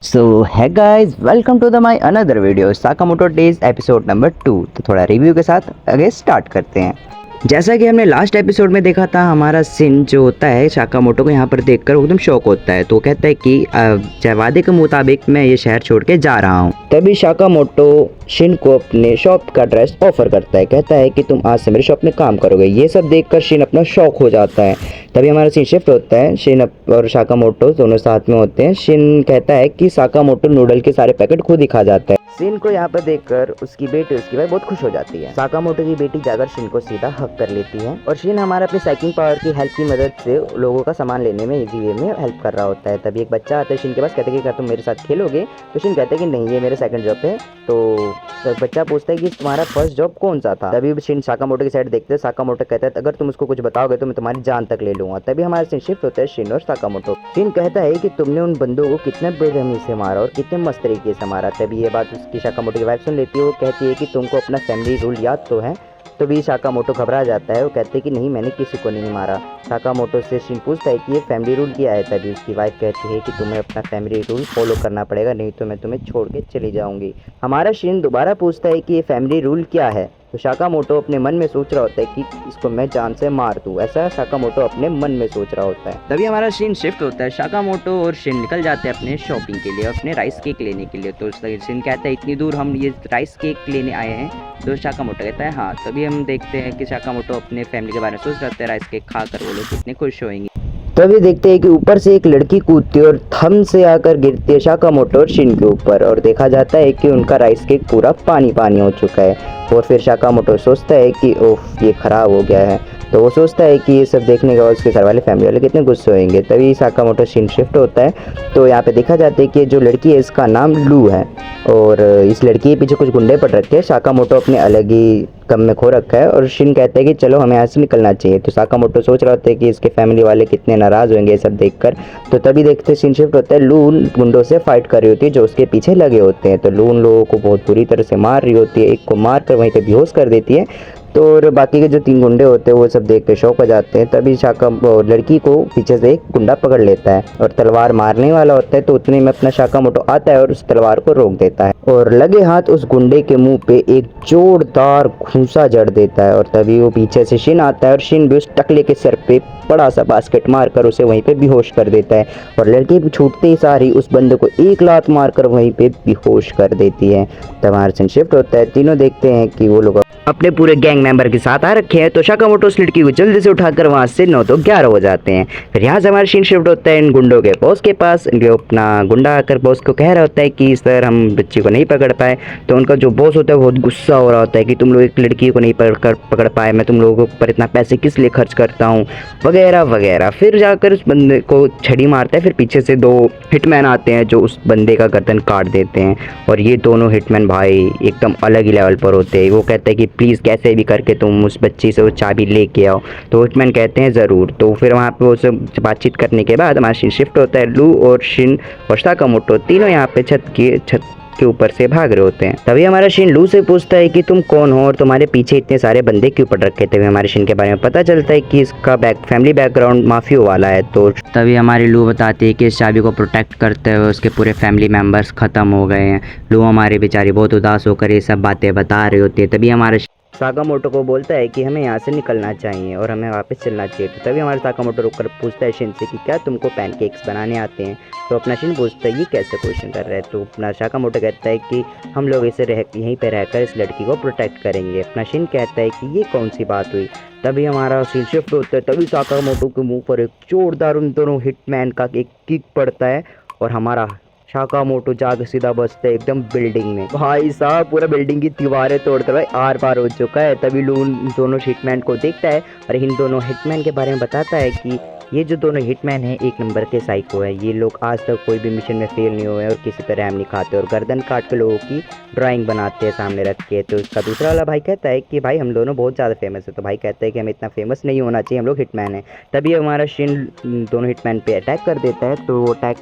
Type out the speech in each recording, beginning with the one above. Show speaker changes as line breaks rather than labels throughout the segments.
So hi guys, welcome to the my another video Sakamoto days episode number 2। तो थोड़ा review के साथ आगे स्टार्ट करते हैं। जैसा कि हमने लास्ट एपिसोड में देखा था, हमारा सिन जो होता है साकामोटो को यहाँ पर देखकर एकदम शौक होता है। तो वो कहता है कि वादे के मुताबिक मैं ये शहर छोड़ के जा रहा हूँ। तभी साकामोटो शिन को अपने शॉप का ड्रेस ऑफर करता है। कहता है कि तुम आज से मेरे शॉप में काम करोगे। ये सब देखकर शिन अपना शौक हो जाता है। तभी हमारा सीन शिफ्ट होता है। शिन और साकामोटो दोनों साथ में होते हैं। शिन कहता है कि साकामोटो नूडल के सारे पैकेट खुद ही खा जाता है। शिन को यहाँ पर देखकर उसकी बेटी उसकी भाई बहुत खुश हो जाती है। साकामोटो की बेटी जाकर शिन को सीधा हक कर लेती है और शिन हमारा अपनी साइकिंग पावर की हेल्प की मदद से लोगों का सामान लेने में इजी वे में हेल्प कर रहा होता है। तभी एक बच्चा आता है शिन के पास, कहते हैं कि क्या तुम मेरे साथ खेलोगे? तो शिन कहते हैं कि नहीं, ये मेरा सेकंड जॉब है। तो बच्चा पूछता है कि तुम्हारा फर्स्ट जॉब कौन सा था? तभी शिन साकामोटो की साइड देखते हैं। साकामोटो कहता है अगर तुम उसको कुछ बताओगे तो मैं तुम्हारी जान तक ले लूंगा। तभी हमारा सीन शिफ्ट होता है शिन और साकामोटो। शिन कहता है कि तुमने उन बंदों को कितने बेरहमी से मारा और कितने मस्त तरीके से मारा। तभी ये बात उसकी साकामोटो की वाइफ सुन लेती है। वो कहती है कि तुमको अपना फैमिली रूल याद तो है? तो भी साकामोटो घबरा जाता है। वो कहते हैं कि नहीं, मैंने किसी को नहीं मारा। साकामोटो से शिन पूछता है कि ये फैमिली रूल क्या है? तभी उसकी वाइफ कहती है कि तुम्हें अपना फैमिली रूल फॉलो करना पड़ेगा, नहीं तो मैं तुम्हें छोड़ के चली जाऊंगी। हमारा शिन दोबारा पूछता है कि ये फैमिली रूल क्या है? तो साकामोटो अपने मन में सोच रहा होता है कि इसको मैं जान से मार दूं। ऐसा साकामोटो अपने मन में सोच रहा होता है। तभी हमारा सीन शिफ्ट होता है। साकामोटो और शिन निकल जाते हैं अपने शॉपिंग के लिए, अपने राइस केक लेने के लिए। तो शिन कहता है इतनी दूर हम ये राइस केक लेने आए हैं? तो साकामोटो कहता है हाँ। तभी हम देखते हैं कि साकामोटो अपने फैमिली के बारे में सोच रहे हैं। राइस केक खाकर वो लोग कितने खुश होंगे। तभी देखते हैं कि ऊपर से एक लड़की कूदती है और थम से आकर गिरती है साकामोटो और शिन के ऊपर, और देखा जाता है कि उनका राइस केक पूरा पानी पानी हो चुका है। और फिर साकामोटो सोचता है कि ओह, ये ख़राब हो गया है। तो वो सोचता है कि ये सब देखने के बाद उसके घर वाले फैमिली वाले कितने गुस्से होंगे। तभी साकामोटो सीन शिफ्ट होता है। तो यहाँ पे देखा जाता है कि जो लड़की है इसका नाम लू है और इस लड़की के पीछे कुछ गुंडे पड़ रखे हैं। साकामोटो अपने अलग ही कम में खो रखा है और शिन कहता है कि चलो हमें यहाँ से निकलना चाहिए। तो साकामोटो सोच रहा होता है कि इसके फैमिली वाले कितने नाराज़ होंगे ये सब देखकर। तो तभी देखते सीन शिफ्ट होता है। लू गुंडों से फाइट कर रही होती है जो उसके पीछे लगे होते हैं। तो लू उन लोगों को बहुत बुरी तरह से मार रही होती है। एक को मार कर वहीं पर बेहोश कर देती है। तो और बाकी के जो 3 गुंडे होते हैं वो सब देख के शौक हो जाते हैं। तभी लड़की को पीछे से एक गुंडा पकड़ लेता है और तलवार मारने वाला होता है। तो उतने में अपना साकामोटो आता है और उस तलवार को रोक देता है और लगे हाथ उस गुंडे के मुंह पे एक जोरदार घूंसा जड़ देता है। और तभी वो पीछे से शिन आता है और शिन भी उस टकले के सर पे बड़ा सा बास्केट मारकर उसे वहीं पे बेहोश कर देता है। और लड़की भी छूटते ही सारी उस बंदे को एक लात मारकर वहीं पे बेहोश कर देती है। तब हमारा सीन शिफ्ट होता है। तीनों देखते हैं कि वो लोग अपने पूरे गैंग मेंबर के साथ आ रखे हैं। तो साकामोटो उस लड़की को जल्दी से उठाकर वहां से 9 तो 11 हो जाते हैं। फिर यहाँ से हमारा सीन शिफ्ट होता है इन गुंडों के बॉस के पास। इनके अपना गुंडा आकर बॉस को कह रहा होता है कि सर हम बच्ची को नहीं पकड़ पाए। तो उनका जो बॉस होता है बहुत गुस्सा हो रहा होता है कि तुम लोग एक लड़की को नहीं पकड़ पाए, मैं तुम लोगों पर इतना पैसे किस लिए खर्च करता हूँ, वगैरह वगैरह। फिर जाकर उस बंदे को छड़ी मारता है। फिर पीछे से 2 हिटमैन आते हैं जो उस बंदे का गर्दन काट देते हैं। और ये दोनों हिटमैन भाई एकदम अलग ही लेवल पर होते हैं। वो कहते हैं कि प्लीज़ कैसे भी करके तुम उस बच्ची से वो चाबी लेके आओ। तो हिटमैन कहते हैं ज़रूर। तो फिर वहाँ पे वो सब बातचीत करने के बाद हमारा सीन शिफ्ट होता है। लू और शिन और साकामोटो तीनों यहाँ पे छत के ऊपर से भाग रहे होते हैं। तभी हमारा शिन लू से पूछता है कि तुम कौन हो और तुम्हारे पीछे इतने सारे बंदे क्यों पड़ रखे थे। हमारे शिन के बारे में पता चलता है कि इसका फैमिली बैकग्राउंड माफिया वाला है। तो तभी हमारी लू बताती है कि इस चाबी को प्रोटेक्ट करते हुए उसके पूरे फैमिली मेम्बर्स ख़त्म हो गए हैं। लू हमारी बेचारी बहुत उदास होकर ये सब बातें बता रही होती है। तभी हमारे साकामोटो को बोलता है कि हमें यहाँ से निकलना चाहिए और हमें वापस चलना चाहिए। तो तभी हमारा साकामोटो रुककर पूछता है शिन से कि क्या तुमको पैनकेक्स बनाने आते हैं? तो अपना शिन पूछता है ये कैसे क्वेश्चन कर रहा है? तो अपना साकामोटो कहता है कि हम लोग इसे यहीं पे रहकर इस लड़की को प्रोटेक्ट करेंगे। अपना शिन कहता है कि ये कौन सी बात हुई? तभी हमारा सीन शिफ्ट होता है। तभी साकामोटो के मुँह पर एक जोरदार उन दोनों हिटमैन का एक किक पड़ता है और हमारा साकामोटो जाकर सीधा बसता है एकदम बिल्डिंग में। भाई साहब पूरा बिल्डिंग की दीवारें तोड़ते भाई आर पार हो चुका है। तभी लून दोनों हिटमैन को देखता है और इन दोनों हिटमैन के बारे में बताता है कि ये जो दोनों हिटमैन हैं एक नंबर के साइको है। ये लोग आज तक कोई भी मिशन में फेल नहीं हुए और किसी पर रैम नहीं खाते और गर्दन काट के लोगों की ड्राइंग बनाते हैं सामने रख के। तो उसका दूसरा वाला भाई कहता है कि भाई हम दोनों बहुत ज़्यादा फेमस है। तो भाई कहता है कि हमें इतना फेमस नहीं होना चाहिए, हम लोग हिटमैन हैं। तभी हमारा शिन दोनों हिटमैन पे अटैक कर देता है। तो वो अटैक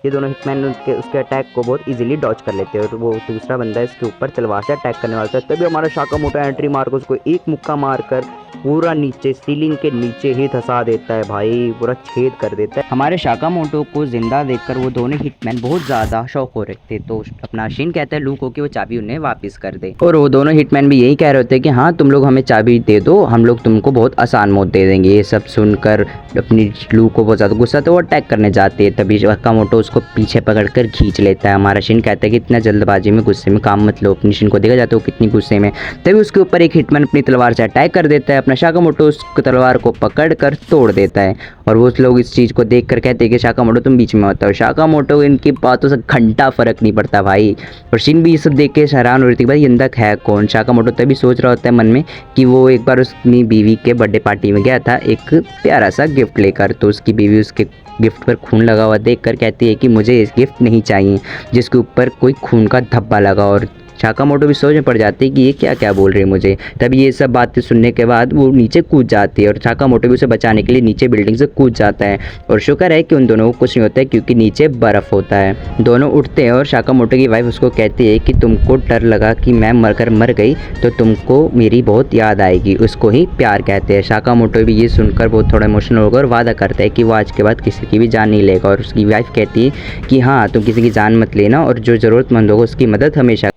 ये दोनों हिटमैन उसके अटैक को बहुत इजीली डॉच कर लेते हैं और वो दूसरा बंदा इसके ऊपर तलवार से अटैक करने वाला था। तभी हमारा साकामोटो एंट्री मारकर उसको एक मुक्का मारकर पूरा नीचे सीलिंग के नीचे ही धंसा देता है भाई, पूरा छेद कर देता है। हमारे साकामोटो को जिंदा देखकर वो दोनों हिटमैन बहुत ज़्यादा शौक हो रहे थे, तो अपना शिन कहता है लू को कि वो चाबी उन्हें वापस कर दे, और वो दोनों हिटमैन भी यही कह रहे होते हैं कि हाँ तुम लोग हमें चाबी दे दो, हम लोग तुमको बहुत आसान मौत दे देंगे। ये सब सुनकर अपनी लू को बहुत ज़्यादा गुस्सा, तो वो अटैक करने जाती है। तभी साकामोटो उसको पीछे पकड़कर खींच लेता है। हमारा शिन कहता है कि इतना जल्दबाजी में गुस्से में काम मत लो। अपनी शिन को देखा जाता है वो कितनी गुस्से में। तभी उसके ऊपर एक हिटमैन अपनी तलवार से अटैक कर देता है। अपना साकामोटो उस तलवार को पकड़ कर तोड़ देता है, और वो लोग इस चीज़ को देख कर कहते हैं कि साकामोटो तुम बीच में होता हो। साकामोटो इनकी बातों से घंटा फर्क नहीं पड़ता भाई, और शिन भी ये सब देख के हैरान हो रही थी भाई अंदर है कौन। साकामोटो तभी सोच रहा होता है मन में कि वो एक बार अपनी बीवी के बर्थडे पार्टी में गया था एक प्यारा सा गिफ्ट लेकर, तो उसकी बीवी उसके गिफ्ट पर खून लगा हुआ देखकर कहती है कि मुझे इस गिफ्ट नहीं चाहिए जिसके ऊपर कोई खून का धब्बा लगा, और साकामोटो भी सोच में पड़ जाती है कि ये क्या क्या बोल रही है मुझे। तभी ये सब बातें सुनने के बाद वो नीचे कूद जाती है, और साकामोटो भी उसे बचाने के लिए नीचे बिल्डिंग से कूद जाता है। और शुक्र है कि उन दोनों को कुछ नहीं होता है क्योंकि नीचे बर्फ़ होता है। दोनों उठते हैं और साकामोटो की वाइफ उसको कहती है कि तुमको डर लगा कि मैं मर गई तो तुमको मेरी बहुत याद आएगी, उसको ही प्यार कहते हैं। साकामोटो भी ये सुनकर बहुत थोड़ा इमोशनल होकर और वादा करता है कि वो आज के बाद किसी की भी जान नहीं लेगा, और उसकी वाइफ कहती है कि हाँ तुम किसी की जान मत लेना, और जो ज़रूरतमंद होगा उसकी मदद हमेशा।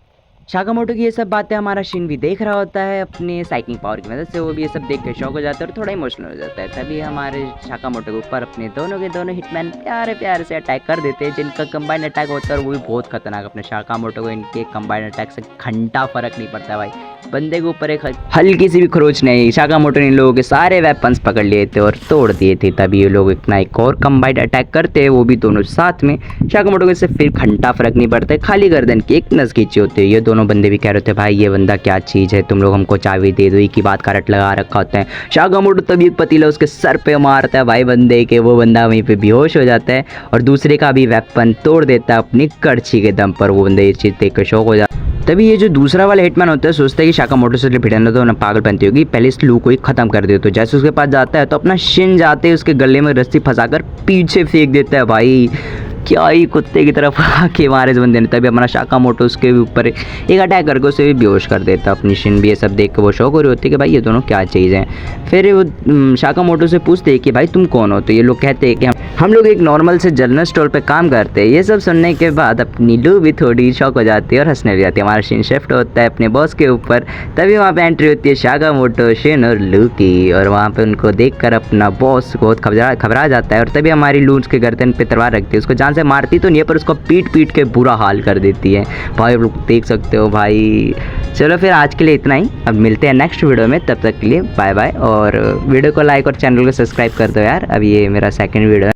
साकामोटो की ये सब बातें हमारा शिन भी देख रहा होता है अपने साइकिंग पावर की मदद से, वो भी ये सब देख के शौक हो जाता है और थोड़ा इमोशनल हो जाता है। तभी हमारे साकामोटो के ऊपर अपने दोनों के दोनों हिटमैन प्यारे प्यारे से अटैक कर देते हैं, जिनका कंबाइंड अटैक होता है और वो भी बहुत खतरनाक। अपने साकामोटो को इनके कंबाइंड अटैक से घंटा फर्क नहीं पड़ता भाई, बंदे के ऊपर एक हल्की सी भी खरोच नहीं। साकामोटो ने इन लोगों के सारे वेपन्स पकड़ लिए थे और तोड़ दिए थे। तभी ये लोग इतना एक और कंबाइंड अटैक करते हैं, वो भी दोनों साथ में। साकामोटो को फिर घंटा फर्क नहीं पड़ता है, खाली गर्दन की एक नस खींची होती है। ये दोनों बंदे भी कह रहे थे भाई ये बंदा क्या चीज़ है, तुम लोग हमको चाबी दे दो, एक ही बात का रट लगा रखा होता है। साकामोटो तभी एक पतीला उसके सर पे मारता है भाई बंदे के, वो बंदा वहीं पे बेहोश हो जाता है और दूसरे का भी वेपन तोड़ देता है अपनी करछी के दम पर। वो बंदे ये चीज़ देख कर शौक हो जाता है। तभी ये जो दूसरा वाला हिटमैन होता है सोचता है कि साकामोटो से भिड़ना तो ना पागल बनती होगी, पहले इस लू को ही खत्म कर दे। तो जैसे उसके पास जाता है तो अपना शिन जाते उसके गले में रस्सी फंसाकर पीछे फेंक देता है भाई, क्या ही कुत्ते की तरफ आके मारे इस बंदे ने। तभी हमारा साकामोटो उसके ऊपर एक अटैक करके उसे भी बेहोश कर देता। अपनी शिन भी ये सब देख के वो शौक हो रही होती है कि भाई ये दोनों क्या चीज़ है। फिर वो साकामोटो से पूछते हैं कि भाई तुम कौन हो, तो ये लोग कहते हैं कि हम लोग एक नॉर्मल से जनरल स्टोर पे काम करते हैं। ये सब सुनने के बाद अपनी लू भी थोड़ी शौक हो जाती है और हंसने लग जाती है। हमारा शिन शिफ्ट होता है अपने बॉस के ऊपर। तभी वहाँ पे एंट्री होती है साकामोटो, शिन और लू की, और वहाँ पे उनको देखकर अपना बॉस बहुत घबरा जाता है। और तभी हमारी लू उसके गर्दन पे तलवार रखती है, उसको जान से मारती तो नहीं है पर उसको पीट के बुरा हाल कर देती है भाई, लोग देख सकते हो भाई। चलो फिर आज के लिए इतना ही, अब मिलते हैं नेक्स्ट वीडियो में, तब तक के लिए बाय बाय। और वीडियो को लाइक और चैनल को सब्सक्राइब कर दो यार, अब ये मेरा सेकंड वीडियो है।